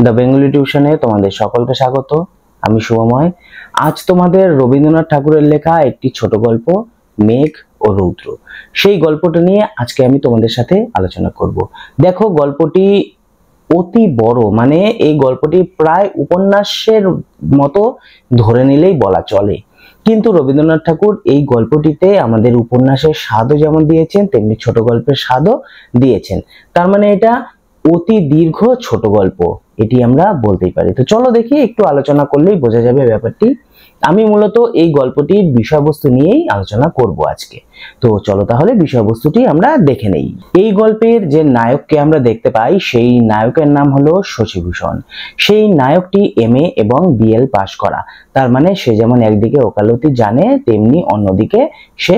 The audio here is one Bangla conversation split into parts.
দ্য বেঙ্গলি টিউশনে তোমাদের সকলকে স্বাগত। আমি শুভময়। আজ তোমাদের রবীন্দ্রনাথ ঠাকুরের লেখা একটি ছোট গল্প মেঘ ও রৌদ্র, সেই গল্পটা নিয়ে আজকে আমি তোমাদের সাথে আলোচনা করব। দেখো, গল্পটি অতি বড়, মানে এই গল্পটি প্রায় উপন্যাসের মতো ধরে নিলেই বলা চলে। কিন্তু রবীন্দ্রনাথ ঠাকুর এই গল্পটিতে আমাদের উপন্যাসের স্বাদও যেমন দিয়েছেন, তেমনি ছোট গল্পের স্বাদও দিয়েছেন। তার মানে এটা অতি দীর্ঘ ছোট গল্প, এটি আমরা বলতেই পারি। তো চলো দেখি, একটু আলোচনা করলেই বোঝা যাবে ব্যাপারটি। আমি মূলত এই গল্পটির বিষয়বস্তু নিয়েই আলোচনা করব আজকে। তো চলো তাহলে বিষয়বস্তুটি আমরা দেখে নেই। এই গল্পের যে নায়ককে আমরা দেখতে পাই, সেই নায়কের নাম হলো শশীভূষণ। সেই নায়কটি MA এবং BL পাশ করা। তার মানে সে যেমন একদিকে ওকালতি জানে, তেমনি অন্যদিকে সে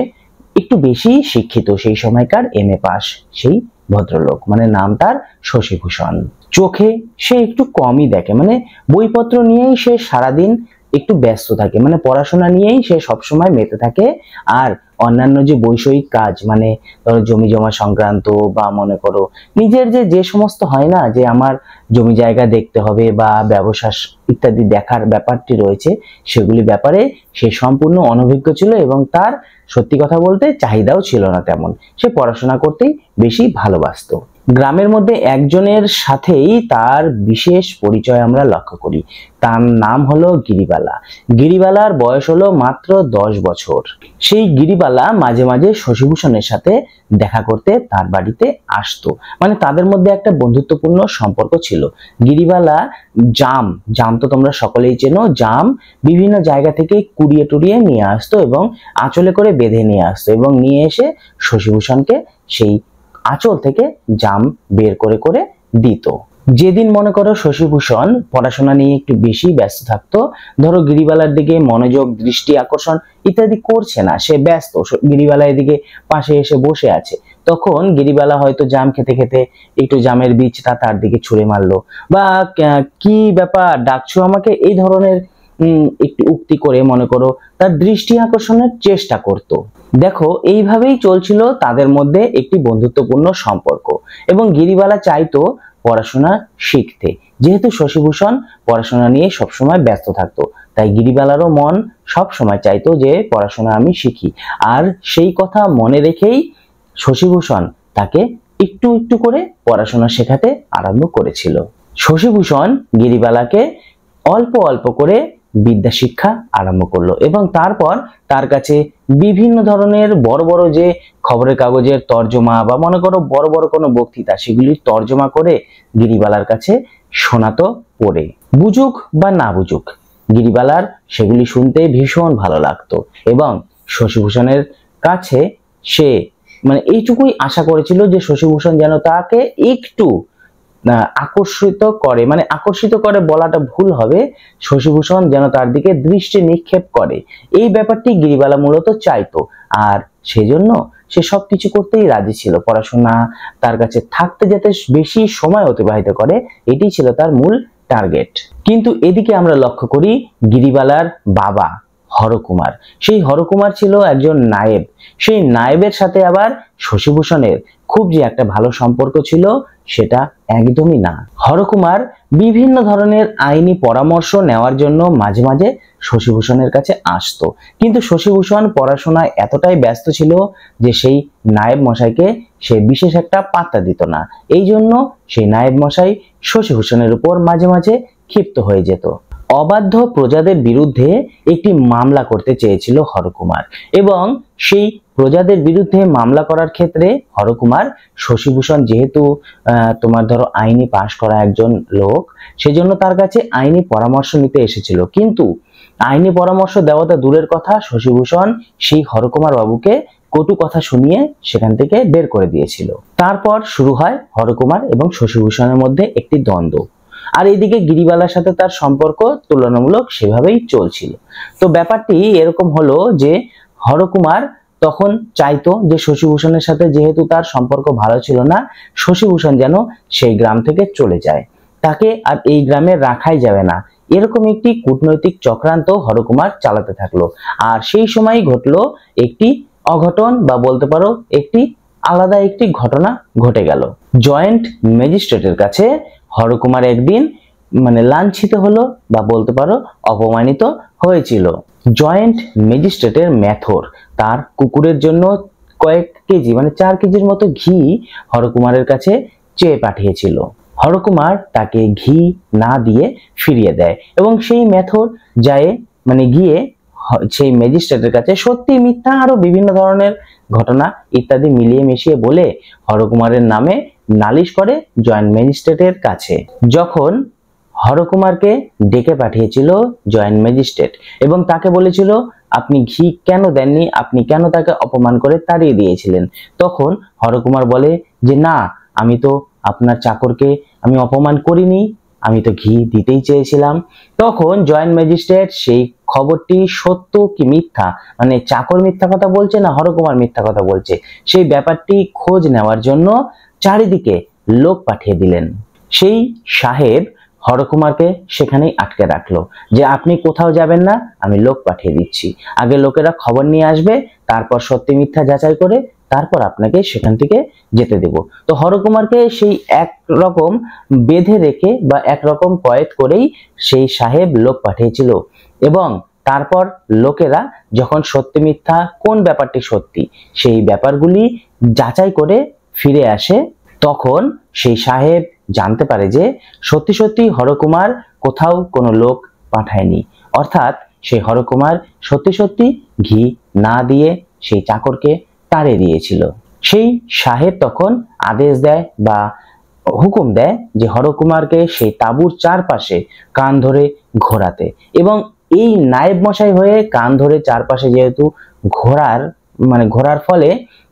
একটু বেশি শিক্ষিত। সেই সময়কার MA পাস সেই ভদ্রলোক, মানে নাম তার শশীভূষণ। চোখে সে একটু কমই দেখে, মানে বইপত্র নিয়েই সে সারাদিন একটু ব্যস্ত থাকে, মানে পড়াশোনা নিয়েই সে সবসময় মেতে থাকে। আর অন্যান্য যে বৈষয়িক কাজ, মানে ধরো জমি জমা সংক্রান্ত বা মনে করো নিজের যে সমস্ত হয় না, যে আমার জমি জায়গা দেখতে হবে বা ব্যবসা ইত্যাদি দেখার ব্যাপারটি রয়েছে, সেগুলি ব্যাপারে সে সম্পূর্ণ অনভিজ্ঞ ছিল এবং তার সত্যি কথা বলতে চাহিদাও ছিল না তেমন। সে পড়াশোনা করতেই বেশি ভালোবাসতো। গ্রামের মধ্যে একজনের সাথেই তার বিশেষ পরিচয় আমরা লক্ষ্য করি। তার নাম হলো গিরিবালা। গিরিবালার বয়স হলো মাত্র 10 বছর। সেই গিরিবালা মাঝে মাঝে শশীভূষণের সাথে দেখা করতে তার বাড়িতে আসতো, মানে তাদের মধ্যে একটা বন্ধুত্বপূর্ণ সম্পর্ক ছিল। গিরিবালা জাম তো তোমরা সকলেই চেনো, জাম বিভিন্ন জায়গা থেকে কুড়িয়ে টুড়িয়ে নিয়ে আসতো এবং আঁচলে করে বেঁধে নিয়ে আসতো এবং নিয়ে এসে শশীভূষণকে সেই আঁচল থেকে জাম বের করে করে দিত। যেদিন মনে করো শশীভূষণ পড়াশোনা নিয়ে একটু বেশি ব্যস্ত থাকতো, ধরো গিরিবালার দিকে মনোযোগ দৃষ্টি আকর্ষণ ইত্যাদি করছে না, সে ব্যস্ত, গিরিবালা এদিকে পাশে এসে বসে আছে, তখন গিরিবালা হয়তো জাম খেতে খেতে একটু জামের বীজটা তার দিকে ছুঁড়ে মারলো, বা কি ব্যাপার ডাকছো আমাকে, এই ধরনের একটু উক্তি করে মনে করো তার দৃষ্টি আকর্ষণের চেষ্টা করত। দেখো, এইভাবেই চলছিল তাদের মধ্যে একটি বন্ধুত্বপূর্ণ সম্পর্ক এবং গিরিবালা চাইতো পড়াশোনা শিখতে। যেহেতু শশীভূষণ পড়াশোনা নিয়ে সবসময় ব্যস্ত থাকতো, তাই গিরিবালারও মন সবসময় চাইতো যে পড়াশোনা আমি শিখি। আর সেই কথা মনে রেখেই শশীভূষণ তাকে একটু একটু করে পড়াশোনা শেখাতে আরম্ভ করেছিল। শশীভূষণ গিরিবালাকে অল্প অল্প করে বিদ্যা শিক্ষা আরম্ভ করলো এবং তারপর তার কাছে বিভিন্ন ধরনের বড় বড় যে খবরের কাগজের তর্জমা বা মনে করো বড় বড় কোনো বক্তৃতা, সেগুলির তর্জমা করে গিরিবালার কাছে শোনাতো পড়ে। বুঝুক বা না বুঝুক, গিরিবালার সেগুলি শুনতে ভীষণ ভালো লাগতো এবং শশীভূষণের কাছে সে মানে এইটুকুই আশা করেছিল যে শশীভূষণ যেন তাকে একটু আকর্ষিত করে, মানে আকর্ষিত করে বলাটা ভুল হবে, শশীভূষণ যেন তার দিকে দৃষ্টি নিক্ষেপ করে, এই ব্যাপারটি গিরিবালা মূলত চাইতো। আর সেজন্য সে সবকিছু করতেই রাজি ছিল। পড়াশোনা তার কাছে থাকতে যাতে বেশি সময় অতিবাহিত করে, এটি ছিল তার মূল টার্গেট। কিন্তু এদিকে আমরা লক্ষ্য করি গিরিবালার বাবা হরকুমার, সেই হরকুমার ছিল একজন নায়েব। সেই নায়েবের সাথে আবার শশীভূষণের খুব যে একটা ভালো সম্পর্ক ছিল সেটা একদমই না। হরকুমার বিভিন্ন ধরনের আইনি পরামর্শ নেওয়ার জন্য মাঝে মাঝে শশীভূষণের কাছে আসতো, কিন্তু শশীভূষণ পড়াশোনায় এতটাই ব্যস্ত ছিল যে সেই নায়েব মশাইকে সে বিশেষ একটা পাত্তা দিত না। এই জন্য সেই নায়েব মশাই শশীভূষণের উপর মাঝে মাঝে ক্ষিপ্ত হয়ে যেত। অবাধ্য প্রজাদের বিরুদ্ধে একটি মামলা করতে চেয়েছিল হরকুমার এবং সেই প্রজাদের বিরুদ্ধে মামলা করার ক্ষেত্রে হরকুমার, শশীভূষণ যেহেতু তোমার ধরো আইনি পাশ করা একজন লোক, সেজন্য তার কাছে আইনি পরামর্শ নিতে এসেছিল। কিন্তু আইনি পরামর্শ দেওয়াটা দূরের কথা, শশীভূষণ সেই হরকুমার বাবুকে কটু কথা শুনিয়ে সেখান থেকে বের করে দিয়েছিল। তারপর শুরু হয় হরকুমার এবং শশীভূষণের মধ্যে একটি দ্বন্দ্ব। আর এইদিকে গিরিবালার সাথে তার সম্পর্ক তুলনামূলক সেভাবেই চলছিল। তো ব্যাপারটি এরকম হলো যে হরকুমার তখন চাইতো যে শশীভূষণের সাথে যেহেতু তার সম্পর্ক ভালো ছিল না, শশীভূষণ যেন সেই গ্রাম থেকে চলে যায়, তাকে আর এই গ্রামে রাখাই যাবে না, এরকম একটি কূটনৈতিক চক্রান্ত হরকুমার চালাতে থাকলো। আর সেই সময়ই ঘটলো একটি অঘটন, বা বলতে পারো একটি আলাদা একটি ঘটনা ঘটে গেল। জয়েন্ট ম্যাজিস্ট্রেটের কাছে হরকুমার একদিন মানে লাঞ্ছিত হলো বা বলতে পারো অপমানিত হয়েছিল। জয়েন্ট ম্যাজিস্ট্রেটের মেথর তার কুকুরের জন্য কয়েক কেজি মানে 4 কেজির মতো ঘি হরকুমারের কাছে চেয়ে পাঠিয়েছিল। হরকুমার তাকে ঘি না দিয়ে ফিরিয়ে দেয় এবং সেই মেথর যায় মানে গিয়ে সেই ম্যাজিস্ট্রেটের কাছে সত্যি মিথ্যা আরো বিভিন্ন ধরনের ঘটনা ইত্যাদি মিলিয়ে মিশিয়ে বলে হরকুমারের নামে নালিশ করে জয়েন্ট ম্যাজিস্ট্রেটের কাছে। যখন হরকুমারকে ডেকে পাঠিয়েছিল জয়েন্ট ম্যাজিস্ট্রেট এবং তাকে বলেছিল আপনি ঘি কেন দেননি, আপনি কেন তাকে অপমান করে তাড়িয়ে দিয়েছিলেন, তখন হরকুমার বলে যে না, আমি তো আপনার চাকরকে আমি অপমান করিনি, আমি তো ঘি দিতেই চেয়েছিলাম। তখন জয়েন্ট ম্যাজিস্ট্রেট সেই খবরটি সত্য কি মিথ্যা, মানে চাকর মিথ্যা কথা বলছে না হরকুমার মিথ্যা কথা বলছে, সেই ব্যাপারটি খোঁজ নেওয়ার জন্য চারিদিকে লোক পাঠিয়ে দিলেন। সেই সাহেব হরকুমারকে সেখানেই আটকে রাখলো যে আপনি কোথাও যাবেন না, আমি লোক পাঠিয়ে দিচ্ছি, আগে লোকেরা খবর নিয়ে আসবে, তারপর সত্যি মিথ্যা যাচাই করে তারপর আপনাকে সেখান থেকে যেতে দেব। তো হরকুমারকে সেই একরকম বেঁধে রেখে বা একরকম কয়েদ করেই সেই সাহেব লোক পাঠিয়েছিল এবং তারপর লোকেরা যখন সত্যি মিথ্যা কোন ব্যাপারটি সত্যি সেই ব্যাপারগুলি যাচাই করে ফিরে আসে, তখন সেই সাহেব জানতে পারে যে সত্যি সত্যি হরকুমার কোথাও কোনো লোক পাঠায়নি, অর্থাৎ সেই হরকুমার সত্যি সত্যি ঘি না দিয়ে সেই চাকরকে তাড়িয়ে দিয়েছিল। সেই সাহেব তখন আদেশ দেয় বা হুকুম দেয় যে হরকুমারকে সেই তাঁবুর চারপাশে কান ধরে ঘোরাতে এবং এই নায়েব মশাই হয়ে কান ধরে চারপাশে যেহেতু ঘোরার ফলে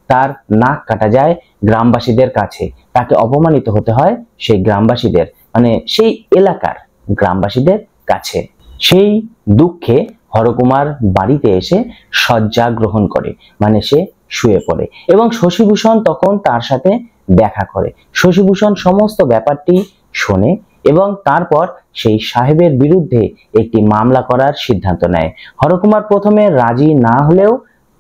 তার নাক কাটা যায় গ্রামবাসীদের কাছে, তাকে অপমানিত হতে হয় সেই গ্রামবাসীদের মানে সেই এলাকার গ্রামবাসীদের কাছে। সেই দুঃখে হরকুমার বাড়িতে এসে শয্যা গ্রহণ করে, মানে সে শুয়ে পড়ে এবং শশীভূষণ তখন তার সাথে দেখা করে। শশীভূষণ সমস্ত ব্যাপারটি শোনে এবং তারপর সেই সাহেবের বিরুদ্ধে একটি মামলা করার সিদ্ধান্ত নেয়। হরকুমার প্রথমে রাজি না হলেও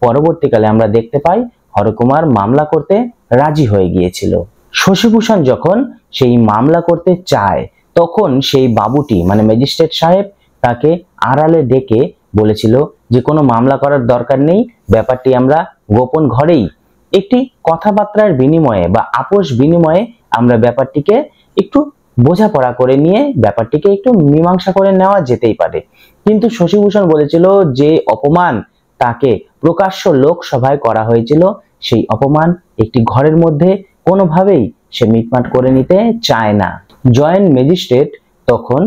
পরবর্তীকালে আমরা দেখতে পাই হরকুমার মামলা করতে রাজি হয়ে গিয়েছিল। শশীভূষণ যখন সেই মামলা করতে চায় তখন সেই বাবুটি মানে ম্যাজিস্ট্রেট সাহেব তাকে আড়ালে ডেকে বলেছিল যে কোনো মামলা করার দরকার নেই, ব্যাপারটি আমরা গোপন ঘরেই একটি কথাবার্তার বিনিময়ে বা আপোষ বিনিময়ে আমরা ব্যাপারটিকে একটু বোঝাপড়া করে নিয়ে ব্যাপারটিকে একটু মীমাংসা করে নেওয়া যেতেই পারে। কিন্তু শশীভূষণ বলেছিল যে অপমান তাকে প্রকাশ্য লোকসভায় করা হয়েছিল, সেই অপমান একটি ঘরের মধ্যে কোনোভাবেই সে মিটমাট করে নিতে চায় না। জয়েন্ট ম্যাজিস্ট্রেট তখন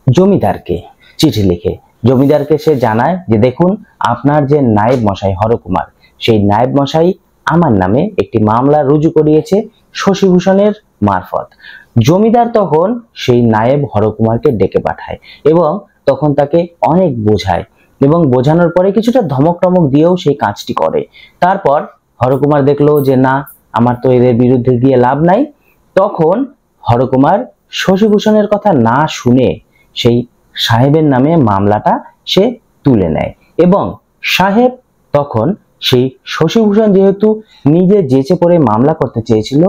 জমিদারকে চিঠি লিখে জমিদারকে সে জানায় যে দেখুন আপনার যে নায়েব মশাই হরকুমার, সেই নায়েব মশাই আমার নামে একটি মামলা রুজু করিয়েছে শশীভূষণের মারফত। জমিদার তখন সেই নায়েব হরকুমারকে ডেকে পাঠায় এবং তখন তাকে অনেক বোঝায় এবং বোঝানোর পরে কিছুটা ধমক টমক দিয়েও সেই কাজটি করে। তারপর হরকুমার দেখলো যে না, আমার তো এদের বিরুদ্ধে গিয়ে লাভ নাই, তখন হরকুমার শশীভূষণের কথা না শুনে সেই সাহেবের নামে মামলাটা সে তুলে নেয় এবং সাহেব তখন সেই শশীভূষণ যেহেতু নিজে জেচে পড়ে মামলা করতে চেয়েছিল,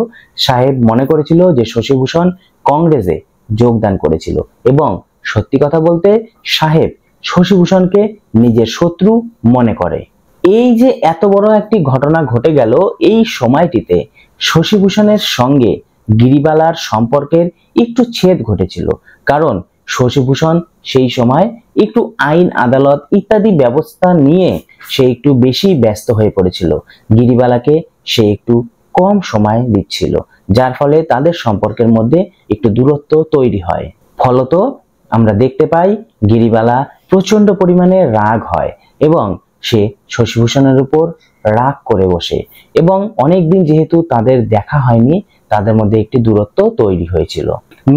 সাহেব মনে করেছিল যে শশীভূষণ কংগ্রেসে যোগদান করেছিল এবং সত্যি কথা বলতে সাহেব শশীভূষণকে নিজের শত্রু মনে করে। এই যে এত বড় একটি ঘটনা ঘটে গেল, এই সময়টিতে শশীভূষণের সঙ্গে গিরিবালার সম্পর্কের একটু ছেদ ঘটেছিল, কারণ শশীভূষণ সেই সময় একটু আইন আদালত ইত্যাদি ব্যবস্থা নিয়ে সে একটু বেশি ব্যস্ত হয়ে পড়েছিল, গিরিবালাকে সে একটু কম সময় দিচ্ছিল, যার ফলে তাদের সম্পর্কের মধ্যে একটু দূরত্ব তৈরি হয়। ফলত আমরা দেখতে পাই গিরিবালা প্রচন্ড পরিমাণে রাগ হয় এবং সে শশীভূষণের উপর রাগ করে বসে এবং অনেকদিন যেহেতু তাদের দেখা হয়নি, তাদের মধ্যে একটি দূরত্ব তৈরি হয়েছিল।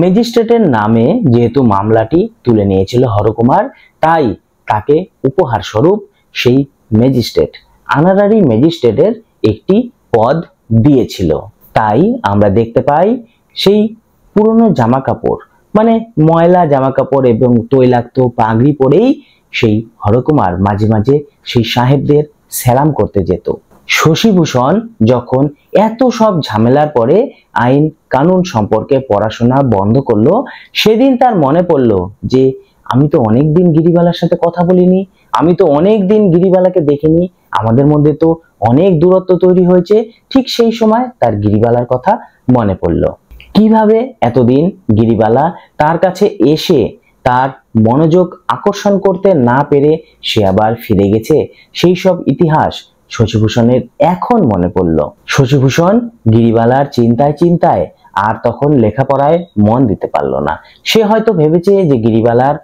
ম্যাজিস্ট্রেটের নামে যেহেতু মামলাটি তুলে নিয়েছিল হরকুমার, তাই তাকে উপহার স্বরূপ সেই ম্যাজিস্ট্রেট অনারারি ম্যাজিস্ট্রেটের একটি পদ দিয়েছিল। তাই আমরা দেখতে পাই সেই পুরনো জামা কাপড় মানে ময়লা জামা কাপড় এবং তৈলাক্ত পাগড়ি পরেই সেই হরকুমার মাঝে মাঝে সেই সাহেবদের সালাম করতে যেত। শশীভূষণ যখন এত সব ঝামেলার পরে আইন কানুন সম্পর্কে পড়াশোনা বন্ধ করলো, সেদিন তার মনে পড়লো যে আমি তো অনেকদিন গিরিবালার সাথে কথা বলিনি, আমি তো অনেকদিন গিরিবালাকে দেখিনি, আমাদের মধ্যে তো অনেক দূরত্ব তৈরি হয়েছে। ঠিক সেই সময় তার গিরিবালার কথা মনে পড়লো। কিভাবে এতদিন গিরিবালা তার কাছে এসে তার মনোযোগ আকর্ষণ করতে না পেরে সে আবার ফিরে গেছে, সেই সব ইতিহাস শশীভূষণের এখন মনে পড়ল। শশীভূষণ গিরিবালার চিন্তায় চিন্তায় আর তখন লেখাপড়ায় মন দিতে পারলো না। সে হয়তো ভেবেছে যে গিরিবালার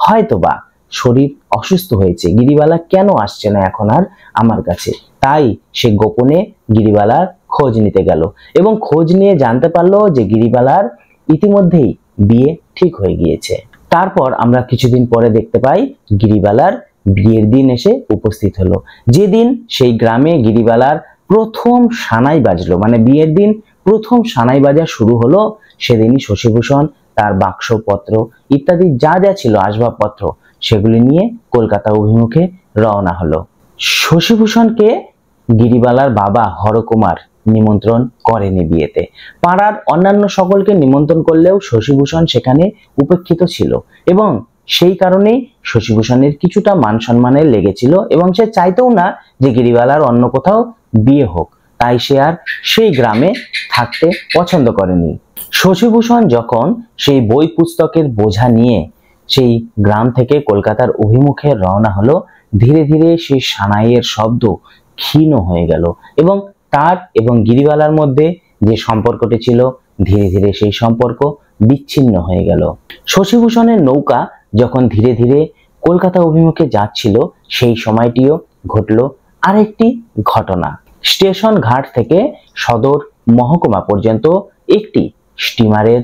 হয়তোবা শরীর অসুস্থ হয়েছে, গিরিবালা কেন আসছে না এখন আর আমার কাছে। তাই সে গোপনে গিরিবালার খোঁজ নিতে গেল এবং খোঁজ নিয়ে জানতে পারলো যে গিরিবালার ইতিমধ্যেই বিয়ে ঠিক হয়ে গিয়েছে। তারপর আমরা কিছুদিন পরে দেখতে পাই গিরিবালার বিয়ের দিন এসে উপস্থিত হলো। যেদিন সেই গ্রামে গিরিবালার প্রথম সানাই বাজলো, মানে বিয়ের দিন প্রথম সানাই বাজা শুরু হলো, সেদিনই শশীভূষণ তার বাক্সপত্র ইত্যাদি যা যা ছিল আসবাবপত্র সেগুলি নিয়ে কলকাতা অভিমুখে রওনা হলো। শশীভূষণকে গিরিবালার বাবা হরকুমার নিমন্ত্রণ করেনি বিয়েতে। পাড়ার অন্যান্য সকলকে নিমন্ত্রণ করলেও শশীভূষণ সেখানে উপেক্ষিত ছিল এবং সেই কারণেই শশীভূষণের কিছুটা মান সম্মানে লেগেছিল এবং সে চাইতেও না যে গিরিবালার অন্য কোথাও বিয়ে হোক, তাই সে আর সেই গ্রামে থাকতে পছন্দ করেনি। শশীভূষণ যখন সেই বই পুস্তকের বোঝা নিয়ে সেই গ্রাম থেকে কলকাতার অভিমুখে রওনা হলো, ধীরে ধীরে সেই সানাইয়ের শব্দ ক্ষীণ হয়ে গেল এবং তার এবং গিরিবালার মধ্যে যে সম্পর্কটি ছিল ধীরে ধীরে সেই সম্পর্ক বিচ্ছিন্ন হয়ে গেল। শশীভূষণের নৌকা যখন ধীরে ধীরে কলকাতা অভিমুখে যাচ্ছিল, সেই সময়টিও ঘটল আরেকটি ঘটনা। স্টেশন ঘাট থেকে সদর মহকুমা পর্যন্ত একটি স্টিমারের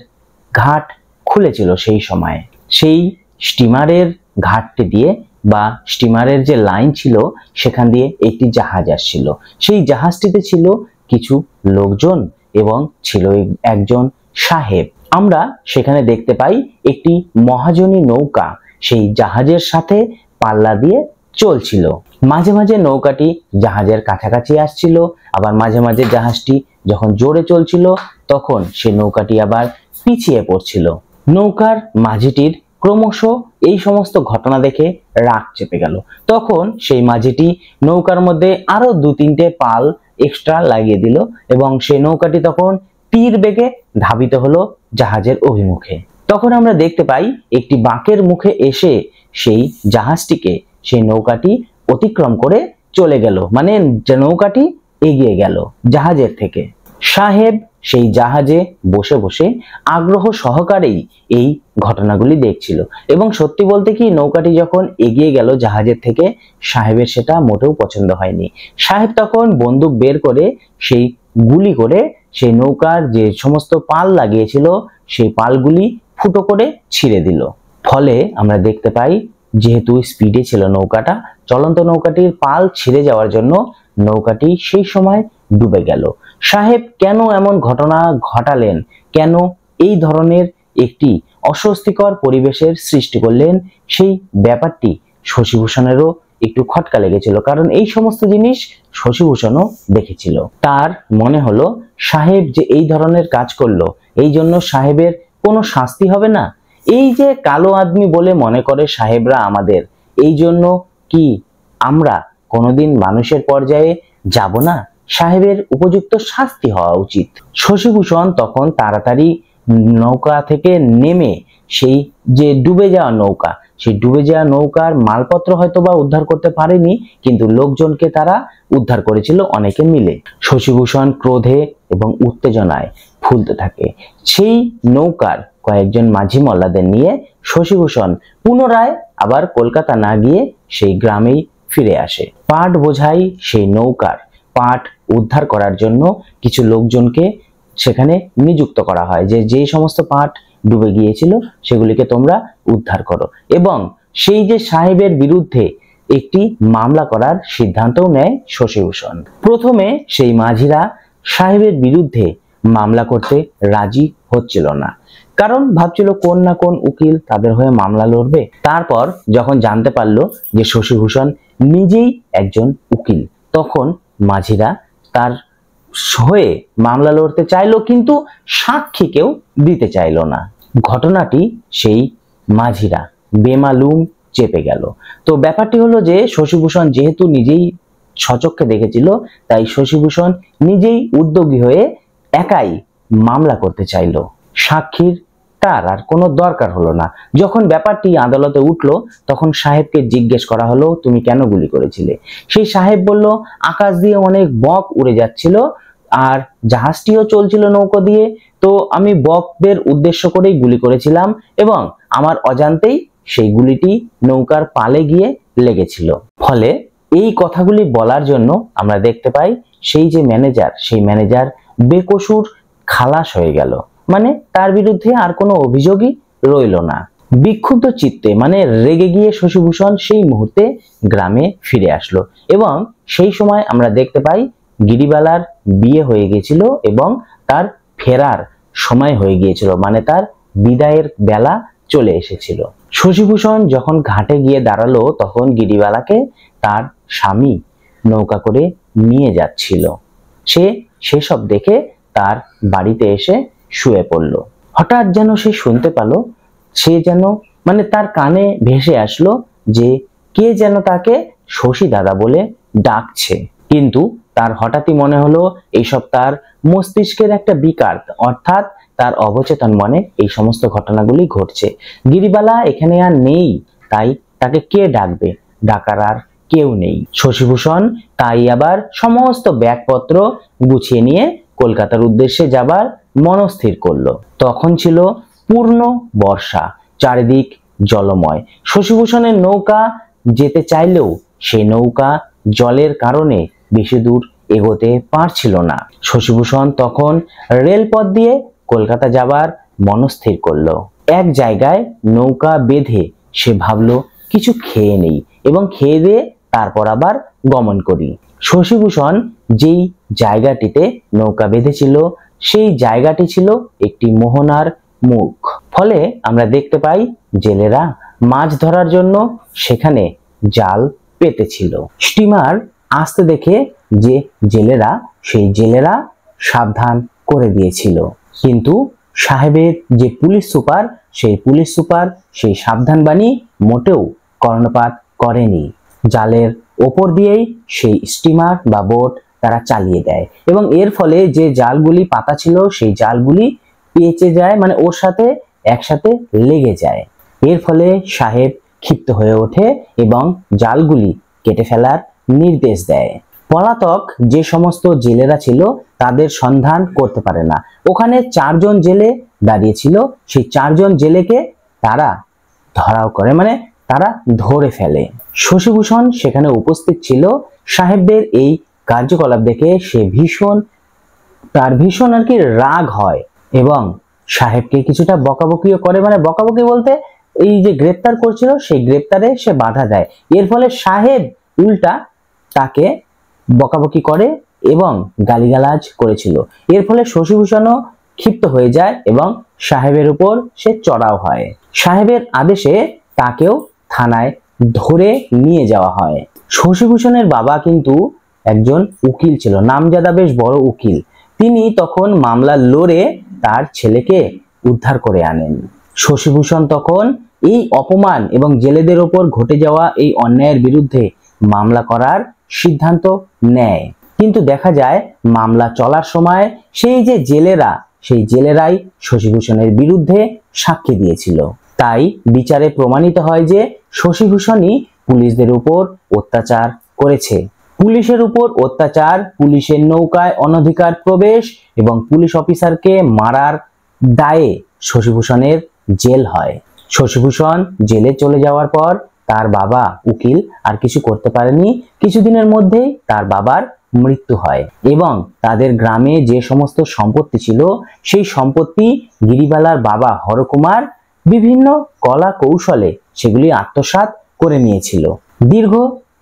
ঘাট খুলেছিল সেই সময়ে। সেই স্টিমারের ঘাটটি দিয়ে বা স্টিমারের যে লাইন ছিল সেখান দিয়ে একটি জাহাজ আসছিল। সেই জাহাজটিতে ছিল কিছু লোকজন এবং ছিল একজন সাহেব। আমরা সেখানে দেখতে পাই একটি মহাজনী নৌকা সেই জাহাজের সাথে পাল্লা দিয়ে চলছিল। মাঝে মাঝে নৌকাটি জাহাজের কাছাকাছি আসছিল, আবার মাঝে মাঝে জাহাজটি যখন জোরে চলছিল তখন সেই নৌকাটি আবার পিছিয়ে পড়ছিল। নৌকার মাঝিটির ক্রমশ এই সমস্ত ঘটনা দেখে রাগ চেপে গেল। তখন সেই মাঝিটি নৌকার মধ্যে আরো 2-3টে পাল এক্সট্রা লাগিয়ে দিল এবং সেই নৌকাটি তখন তীর বেগে ধাবিত হলো জাহাজের অভিমুখে। তখন আমরা দেখতে পাই একটি বাঁকের মুখে এসে সেই জাহাজটিকে সেই নৌকাটি অতিক্রম করে চলে গেল, মানে নৌকাটি এগিয়ে গেল জাহাজের থেকে। সাহেব সেই জাহাজে বসে বসে আগ্রহ সহকারেই এই ঘটনাগুলি দেখছিল এবং সত্যি বলতে কি নৌকাটি যখন এগিয়ে গেল জাহাজের থেকে, সাহেবের সেটা মোটেও পছন্দ হয়নি। সাহেব তখন বন্দুক বের করে সেই গুলি করে সেই নৌকার যে সমস্ত পাল লাগিয়েছিল সেই পালগুলি ফুটো করে ছিঁড়ে দিল। ফলে আমরা দেখতে পাই যেহেতু স্পিডে ছিল নৌকাটা, চলন্ত নৌকাটির পাল ছিঁড়ে যাওয়ার জন্য নৌকাটি সেই সময় ডুবে গেল। সাহেব কেন এমন ঘটনা ঘটালেন, কেন এই ধরনের একটি অস্বস্তিকর পরিবেশের সৃষ্টি করলেন, সেই ব্যাপারটি শশীভূষণেরও একটু খটকা লেগেছিল, কারণ এই সমস্ত জিনিস শশীভূষণও দেখেছিল। তার মনে হলো সাহেব যে এই ধরনের কাজ করলো এই জন্য সাহেবের কোনো শাস্তি হবে না। এই যে কালো আদমি বলে মনে করে সাহেবরা আমাদের, এই জন্য কি আমরা কোনোদিন মানুষের পর্যায়ে যাব না? সাহেবের উপযুক্ত শাস্তি হওয়া উচিত। শশীভূষণ তখন তাড়াতাড়ি নৌকা থেকে নেমে সেই যে ডুবে যাওয়া নৌকা, সেই ডুবে যাওয়া নৌকার মালপত্র হয়তো বা উদ্ধার করতে পারেনি, কিন্তু লোকজনকে তারা উদ্ধার করেছিল অনেকে মিলে। শশীভূষণ ক্রোধে এবং উত্তেজনায় ফুলতে থাকে। সেই নৌকার কয়েকজন মাঝি মোল্লাদের নিয়ে শশীভূষণ পুনরায় আবার কলকাতা না গিয়ে সেই গ্রামেই ফিরে আসে। পাট বোঝাই সেই নৌকার পাট উদ্ধার করার জন্য কিছু লোকজনকে সেখানে নিযুক্ত করা হয় যে যে সমস্ত পাট ডুবে গিয়েছিল সেগুলিকে তোমরা উদ্ধার করো, এবং সেই যে সাহেবের বিরুদ্ধে একটি মামলা করার সিদ্ধান্তও নেয় শশীভূষণ। প্রথমে সেই মাঝিরা সাহেবের বিরুদ্ধে মামলা করতে রাজি হচ্ছিল না, কারণ ভাবছিল কোন না কোন উকিল তাদের হয়ে মামলা লড়বে। তারপর যখন জানতে পারলো যে শশীভূষণ নিজেই একজন উকিল, তখন মাঝিরা তার হয়ে মামলা লড়তে চাইলো, কিন্তু সাক্ষী কেউ দিতে চাইলো না। ঘটনাটি সেই মাঝিরা বেমালুম চেপে গেল। তো ব্যাপারটি হলো যে শশীভূষণ যেহেতু নিজেই সচক্ষে দেখেছিল, তাই শশীভূষণ নিজেই উদ্যোগী হয়ে একাই মামলা করতে চাইলো। সাক্ষীর তার আর কোনো দরকার হলো না। যখন ব্যাপারটি আদালতে উঠলো, তখন সাহেবকে জিজ্ঞেস করা হলো, তুমি কেন গুলি করেছিলে? সেই সাহেব বলল, আকাশ দিয়ে অনেক বক উড়ে যাচ্ছিল আর জাহাজটিও চলছিল নৌকো দিয়ে, তো আমি বকদের উদ্দেশ্য করেই গুলি করেছিলাম এবং আমার অজান্তেই সেই গুলিটি নৌকার পালে গিয়ে লেগেছিল। ফলে এই কথাগুলি বলার জন্য আমরা দেখতে পাই সেই যে ম্যানেজার, সেই ম্যানেজার বেকসুর খালাস হয়ে গেল, মানে তার বিরুদ্ধে আর কোনো অভিযোগই রইল না। বিক্ষুব্ধ চিত্তে মানে রেগে গিয়ে শশীভূষণ সেই মুহূর্তে গ্রামে ফিরে আসলো এবং সেই সময় আমরা দেখতে পাই গিরিবালার বিয়ে হয়ে গিয়েছিল এবং তার ফেরার সময় হয়ে গিয়েছিল, মানে তার বিদায়ের বেলা চলে এসেছিল। শশীভূষণ যখন ঘাটে গিয়ে দাঁড়ালো, তখন গিরিবালাকে তার স্বামী নৌকা করে নিয়ে যাচ্ছিল। সে সেসব দেখে তার বাড়িতে এসে শুয়ে পড়ল। হঠাৎ যেন সে শুনতে পেল, সে যেন মানে তার কানে ভেসে আসলো যে কে যেন তাকে শশী দাদা বলে ডাকছে। কিন্তু তার হঠাৎই মনে হলো এইসব তার মস্তিষ্কের একটা বিকার, অর্থাৎ তার অবচেতন মনে এই সমস্ত ঘটনাগুলি ঘটছে। গিরিবালা এখানে আর নেই, তাই তাকে কে ডাকবে? ডাকার আর কেউ নেই। শশীভূষণ তাই আবার সমস্ত ব্যাগপত্র গুছিয়ে নিয়ে কলকাতার উদ্দেশ্যে যাবার মনস্থির করলো। তখন ছিল পূর্ণ বর্ষা, চারিদিক জলময়। শশীভূষণের নৌকা যেতে চাইলেও সেই নৌকা জলের কারণে বেশি দূর এগোতে পারছিল না। শশীভূষণ তখন রেলপথ দিয়ে কলকাতা যাবার মনস্থির করলো। এক জায়গায় নৌকা বেঁধে সে ভাবলো কিছু খেয়ে নেই এবং খেয়ে দিয়ে তারপর আবার গমন করি। শশীভূষণ যেই জায়গাটিতে নৌকা বেঁধেছিল সেই জায়গাটি ছিল একটি মোহনার মুখ। ফলে আমরা দেখতে পাই জেলেরা মাছ ধরার জন্য সেখানে জাল পেতেছিল। স্টিমার আসতে দেখে যে জেলেরা, সেই জেলেরা সাবধান করে দিয়েছিল, কিন্তু সাহেবের যে পুলিশ সুপার, সেই পুলিশ সুপার সেই সাবধান বাণী মোটেও কর্ণপাত করেনি। জালের ওপর দিয়েই সেই স্টিমার বা বোট তারা চালিয়ে দেয় এবং এর ফলে যে জালগুলি পাতা ছিল সেই জালগুলি পেঁচে যায়, মানে ওর সাথে একসাথে লেগে যায়। এর ফলে সাহেব ক্ষিপ্ত হয়ে ওঠে এবং জালগুলি কেটে ফেলার নির্দেশ দেয়। পলাতক যে সমস্ত জেলেরা ছিল তাদের সন্ধান করতে পারে না। ওখানে 4 জন জেলে দাঁড়িয়ে ছিল, সেই 4 জন জেলেকে তারা ধরাও করে, মানে তারা ধরে ফেলে। শশীভূষণ সেখানে উপস্থিত ছিল। সাহেবদের এই কার্যকলাপ দেখে সে তার ভীষণ আর কি রাগ হয় এবং সাহেবকে কিছুটা বকাবকিও করে, মানে বকাবকি বলতে এই যে গ্রেপ্তার করছিল সেই গ্রেপ্তারে সে বাধা দেয়। এর ফলে সাহেব উল্টা তাকে বকাবকি করে এবং গালিগালাজ করেছিল। এর ফলে শশীভূষণও ক্ষিপ্ত হয়ে যায় এবং সাহেবের উপর সে চড়াও হয়। সাহেবের আদেশে তাকেও থানায় ধরে নিয়ে যাওয়া হয়। শশীভূষণের বাবা কিন্তু একজন উকিল ছিল, নামজাদা বেশ বড় উকিল। তিনি তখন মামলা লড়ে তার ছেলেকে উদ্ধার করে আনেন। শশীভূষণ তখন এই অপমান এবং জেলেদের ওপর ঘটে যাওয়া এই অন্যায়ের বিরুদ্ধে মামলা করার সিদ্ধান্ত নেয়। কিন্তু দেখা যায় মামলা চলার সময় সেই যে জেলেরা, সেই জেলেরাই শশীভূষণের বিরুদ্ধে সাক্ষী দিয়েছিল। তাই বিচারে প্রমাণিত হয় যে শশীভূষণই পুলিশদের উপর অত্যাচার করেছে। পুলিশের উপর অত্যাচার, পুলিশের নৌকায় অনধিকার প্রবেশ এবং পুলিশ অফিসারকে মারার দায়ে শশীভূষণের জেল হয়। শশীভূষণ জেলে চলে যাওয়ার পর তার বাবা উকিল আর কিছু করতে পারেনি। কিছুদিনের মধ্যেই তার বাবার মৃত্যু হয় এবং তাদের গ্রামে যে সমস্ত সম্পত্তি ছিল সেই সম্পত্তি গিরিবালার বাবা হরকুমার বিভিন্ন কলা কৌশলে সেগুলি আত্মসাৎ করে নিয়েছিল। দীর্ঘ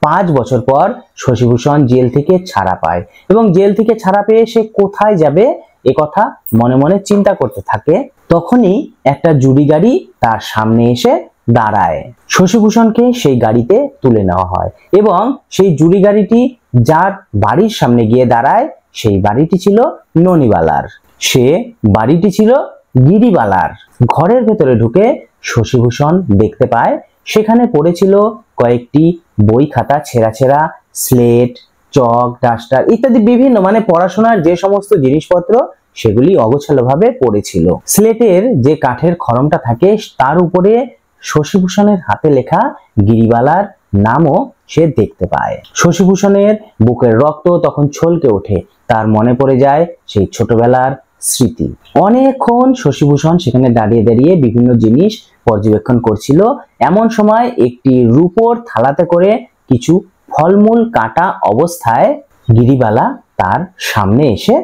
5 বছর পর শশীভূষণ জেল থেকে ছাড়া পায় এবং জেল থেকে ছাড়া পেয়ে সে কোথায় যাবে একথা মনে মনে চিন্তা করতে থাকে। তখনই একটা জুড়ি গাড়ি তার সামনে এসে দাঁড়ায়। শশীভূষণকে সেই গাড়িতে তুলে নেওয়া হয় এবং সেই জুড়ি গাড়িটি যার বাড়ির সামনে গিয়ে দাঁড়ায় সেই বাড়িটি ছিল ননিবালার, সে বাড়িটি ছিল গিরিবালার। ঘরের ভেতরে ঢুকে শশীভূষণ দেখতে পায় সেখানে পড়েছিল কয়েকটি বই খাতা, ছেঁড়া ছেঁড়া স্লেট, চক, ডাস্টার ইত্যাদি বিভিন্ন পড়াশোনার যে সমস্ত জিনিসপত্র সেগুলি অগোছালোভাবে পড়েছিল। স্লেটের যে কাঠের খড়মটা থাকে তার উপরে শশীভূষণের হাতে লেখা গিরিবালার নামও সে দেখতে পায়। শশীভূষণের বুকের রক্ত তখন ছলকে ওঠে, তার মনে পড়ে যায় সেই ছোটবেলার স্মৃতি। অনেকক্ষণ শশীভূষণ সেখানে দাঁড়িয়ে দাঁড়িয়ে বিভিন্ন জিনিস পর্যবেক্ষণ করছিল। এমন সময় একটি রূপোর থালাতে করে কিছু ফলমূল কাটা অবস্থায় গিরিবালা তার সামনে এসে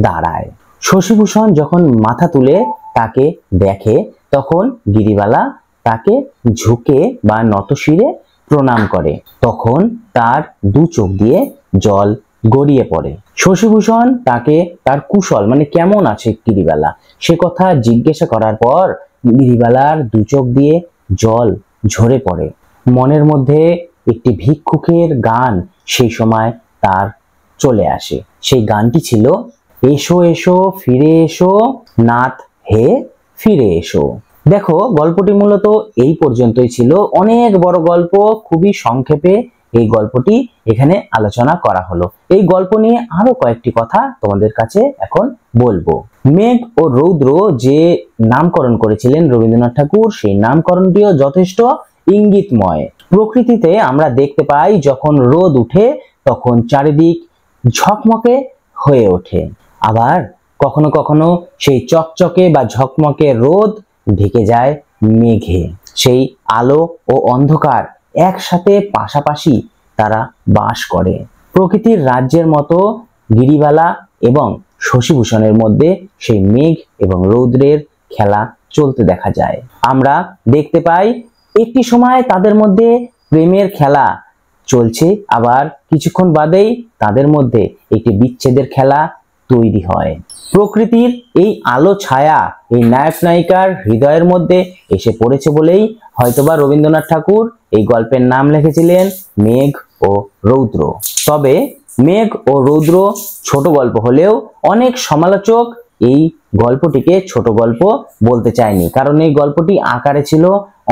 দাঁড়ায়। শশীভূষণ যখন মাথা তুলে তাকে দেখে তখন গিরিবালা তাকে ঝুঁকে বা নতশিরে প্রণাম করে। তখন তার দু চোখ দিয়ে জল গড়িয়ে পড়ে। শশীভূষণ তাকে তার কুশল কেমন আছে গিরিবালা সে কথা জিজ্ঞাসা করার পর গিরিবালার দু চোখ দিয়ে জল ঝরে পড়ে। মনের মধ্যে একটি ভিক্ষুকের গান সেই সময় তার চলে আসে। সেই গানটি ছিল, এসো এসো ফিরে এসো নাথ হে ফিরে এসো। দেখো, গল্পটি মূলত এই পর্যন্তই ছিল। অনেক বড় গল্প, খুবই সংক্ষেপে এই গল্পটি এখানে আলোচনা করা হলো। এই গল্প নিয়ে আরো কয়েকটি কথা তোমাদের কাছে এখন বলবো। মেঘ ও রৌদ্র যে নামকরণ করেছিলেন রবীন্দ্রনাথ ঠাকুর, সেই নামকরণটিও যথেষ্ট ইঙ্গিতময়। প্রকৃতিতে আমরা দেখতে পাই যখন রোদ উঠে তখন চারিদিক ঝকমকে হয়ে ওঠে, আবার কখনো কখনো সেই চকচকে বা ঝকমকে রোদ ঢেকে যায় মেঘে। সেই আলো ও অন্ধকার একসাথে পাশাপাশি তারা বাস করে। প্রকৃতির রাজ্যের মতো গিরিবালা এবং শশীভূষণের মধ্যে সেই মেঘ এবং রৌদ্রের খেলা চলতে দেখা যায়। আমরা দেখতে পাই একটি সময় তাদের মধ্যে প্রেমের খেলা চলছে, আবার কিছুক্ষণ বাদেই তাদের মধ্যে একটি বিচ্ছেদের খেলা তৈরি হয়। প্রকৃতির এই আলো ছায়া এই নায়ক নায়িকার হৃদয়ের মধ্যে এসে পড়েছে বলেই হয়তোবা রবীন্দ্রনাথ ঠাকুর এই গল্পের নাম লিখেছিলেন মেঘ ও রৌদ্র। তবে মেঘ ও রৌদ্র ছোট গল্প হলেও অনেক সমালোচক এই গল্পটিকে ছোট গল্প বলতে চায়নি, কারণ এই গল্পটি আকারে ছিল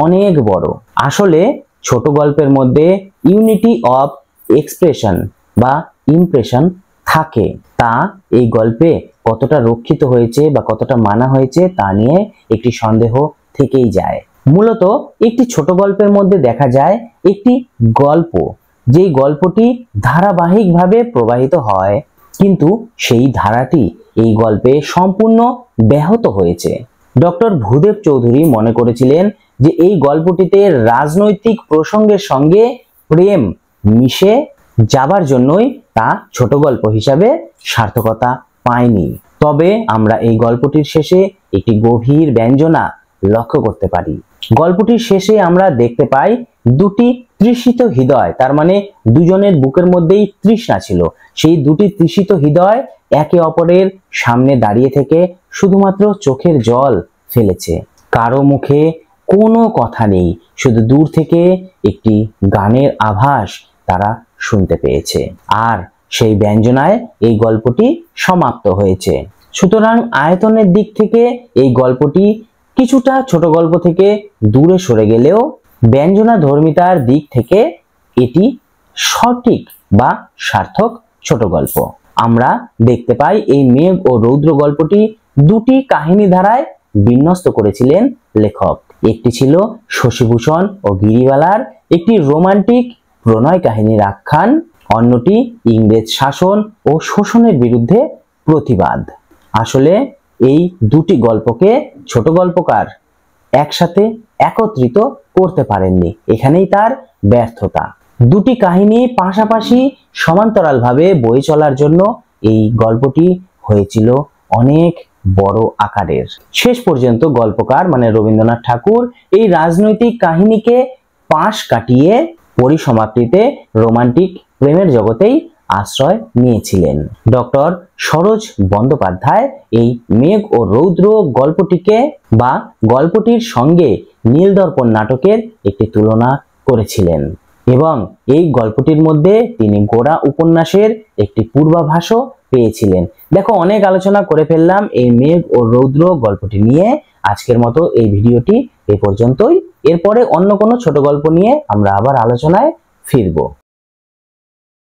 অনেক বড়। আসলে ছোট গল্পের মধ্যে ইউনিটি অফ এক্সপ্রেশন বা ইমপ্রেশন থাকে, তা এই গল্পে কতটা রক্ষিত হয়েছে বা কতটা মানা হয়েছে তা নিয়ে একটি সন্দেহ থেকেই যায়। মূলত একটি ছোট গল্পের মধ্যে দেখা যায় একটি গল্প, যেই গল্পটি ধারাবাহিকভাবে প্রবাহিত হয়, কিন্তু সেই ধারাটি এই গল্পে সম্পূর্ণ ব্যাহত হয়েছে। ডক্টর ভূদেব চৌধুরী মনে করেছিলেন যে এই গল্পটিতে রাজনৈতিক প্রসঙ্গের সঙ্গে প্রেম মিশে যাবার জন্যই তা ছোট গল্প হিসাবে সার্থকতা পায়নি। তবে আমরা এই গল্পটির শেষে একটি গভীর ব্যঞ্জনা লক্ষ্য করতে পারি। গল্পটির শেষে আমরা দেখতে পাই দুটি তৃষিত হৃদয়, তার দুজনের বুকের মধ্যেই তৃষ্ণা ছিল। সেই দুটি তৃষিত হৃদয় একে অপরের সামনে দাঁড়িয়ে থেকে শুধুমাত্র চোখের জল ফেলেছে। কারো মুখে কোনো কথা নেই, শুধু দূর থেকে একটি গানের আভাস তারা শুনতে পেয়েছে। আর সেই ব্যঞ্জনায় এই গল্পটি সমাপ্ত হয়েছে। সুতরাং আয়তনের দিক থেকে এই গল্পটি কিছুটা ছোট গল্প থেকে দূরে সরে গেলেও ব্যঞ্জনা ধর্মিতার দিক থেকে এটি সঠিক বা সার্থক ছোট গল্প। আমরা দেখতে পাই এই মেঘ ও রৌদ্র গল্পটি দুটি কাহিনী ধারায় বিন্যস্ত করেছিলেন লেখক। একটি ছিল শশীভূষণ ও গিরিবালার একটি রোমান্টিক প্রণয় কাহিনীর আখ্যান, অন্যটি ইংরেজ শাসন ও শোষণের বিরুদ্ধে প্রতিবাদ। আসলে এই দুটি গল্পকে ছোট গল্পকার একসাথে একত্রিত করতে পারেননি, এখানেই তার ব্যর্থতা। দুটি কাহিনী পাশাপাশি সমান্তরালভাবে বয়ে চলার জন্য এই গল্পটি হয়েছিল অনেক বড় আকারের। শেষ পর্যন্ত গল্পকার রবীন্দ্রনাথ ঠাকুর এই রাজনৈতিক কাহিনীকে পাশ কাটিয়ে পরিসমাপ্তিতে রোমান্টিক প্রেমের জগতেই আশ্রয় নিয়েছিলেন। ডক্টর সরোজ বন্দ্যোপাধ্যায় এই মেঘ ও রৌদ্র গল্পটিকে বা গল্পটির সঙ্গে নীলদর্পণ নাটকের একটি তুলনা করেছিলেন এবং এই গল্পটির মধ্যে তিনি গোড়া উপন্যাসের একটি পূর্বাভাসও পেয়েছিলেন। দেখো, অনেক আলোচনা করে ফেললাম এই মেঘ ও রৌদ্র গল্পটি নিয়ে। আজকের মতো এই ভিডিওটি এ পর্যন্তই। এরপরে অন্য কোনো ছোট গল্প নিয়ে আমরা আবার আলোচনায় ফিরবো।